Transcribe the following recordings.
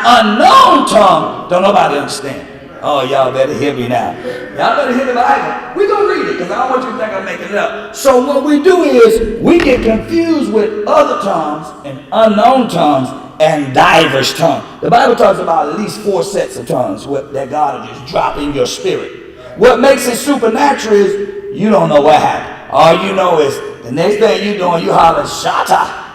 unknown tongue. Don't nobody understand. Oh, y'all better hear me now. Y'all better hear the Bible. We're going to read it because I don't want you to think I'm making it up. So what we do is we get confused with other tongues and unknown tongues and diverse tongues. The Bible talks about at least 4 sets of tongues that God will just drop in your spirit. What makes it supernatural is you don't know what happened. All you know is the next thing you're doing, you holler, Shata.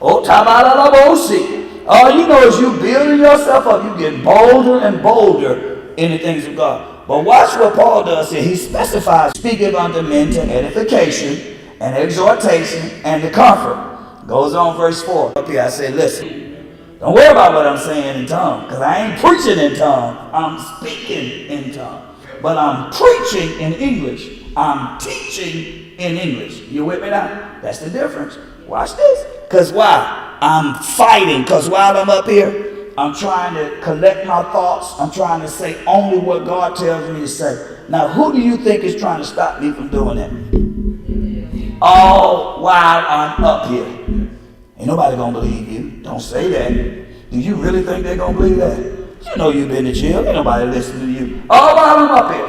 Oh, Tabalabosi. All you know is you building yourself up. You getting bolder and bolder in the things of God. But watch what Paul does here. He specifies, speaking unto men to edification and exhortation and to comfort. Goes on verse 4. Up here I say, listen, don't worry about what I'm saying in tongues, because I ain't preaching in tongues. I'm speaking in tongues. But I'm preaching in English. I'm teaching in English. You with me now? That's the difference. Watch this. Because why? I'm fighting. Because while I'm up here, I'm trying to collect my thoughts. I'm trying to say only what God tells me to say. Now, who do you think is trying to stop me from doing that? All while I'm up here. Ain't nobody gonna believe you. Don't say that. Do you really think they're gonna believe that? You know you've been to jail. Ain't nobody listening to you. All while I'm up here.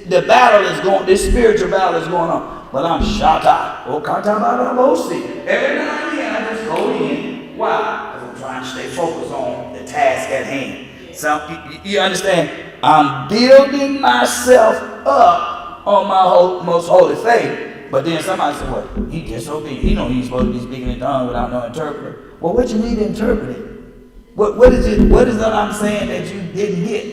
The battle is going, this spiritual battle is going on. But I'm Shata. Oh, Katabarabosi. Every now and then I just go in. Why? Trying to stay focused on the task at hand. So you understand? I'm building myself up on my most holy faith. But then somebody said, "What? He disobedient. He know he's supposed to be speaking in tongues without no interpreter." Well, what you need to interpret it? What is it? What is that I'm saying that you didn't get?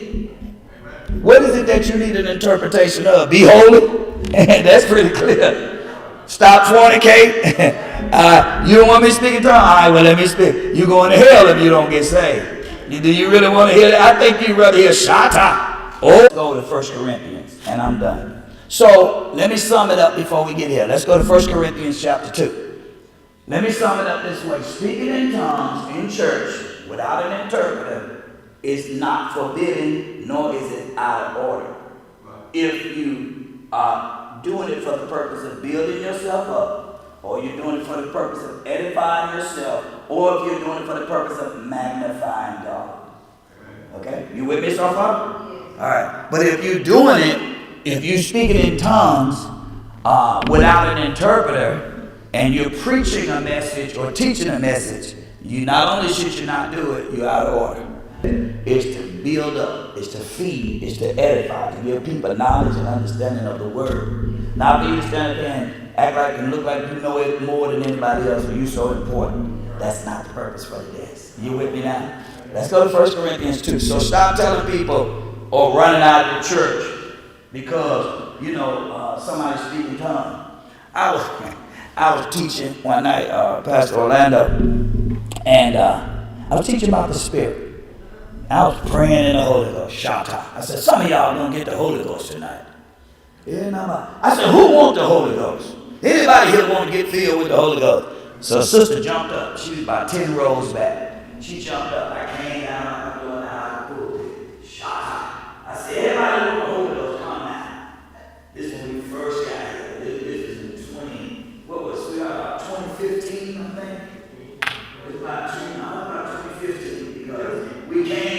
What is it that you need an interpretation of? Be holy. That's pretty clear. Stop fornicating. You don't want me to speak in tongues? All right, well, let me speak. You're going to hell if you don't get saved. Do you really want to hear that? I think you'd rather hear Shata. Oh, go to 1 Corinthians, and I'm done. So, let me sum it up before we get here. Let's go to 1 Corinthians chapter 2. Let me sum it up this way. Speaking in tongues in church without an interpreter is not forbidden, nor is it out of order. If you are doing it for the purpose of building yourself up, or you're doing it for the purpose of edifying yourself, or if you're doing it for the purpose of magnifying God. Okay? You with me so far? All right. But if you're doing it, if you're speaking in tongues without an interpreter, and you're preaching a message or teaching a message, you not only should you not do it, you're out of order. It's to build up, it's to feed, it's to edify, to give people knowledge and understanding of the word. Not for you to stand there and act like and look like you know it more than anybody else, or you so important. That's not the purpose for this. You with me now? Let's go to 1 Corinthians 2. So stop telling people or running out of the church because, somebody speaking tongues. I was teaching one night, Pastor Orlando, and I was teaching about the Spirit. I was praying in the Holy Ghost, Shata. I said, some of y'all gonna get the Holy Ghost tonight. I said, who want the Holy Ghost? Anybody here want to get filled with the Holy Ghost? So a sister jumped up. She was about 10 rows back. She jumped up. I came down. I'm doing the high pulpit. Shot. I said, everybody want the Holy Ghost, come now. This is when we first got here. This is in 2015, I think. It was about 2015 because we came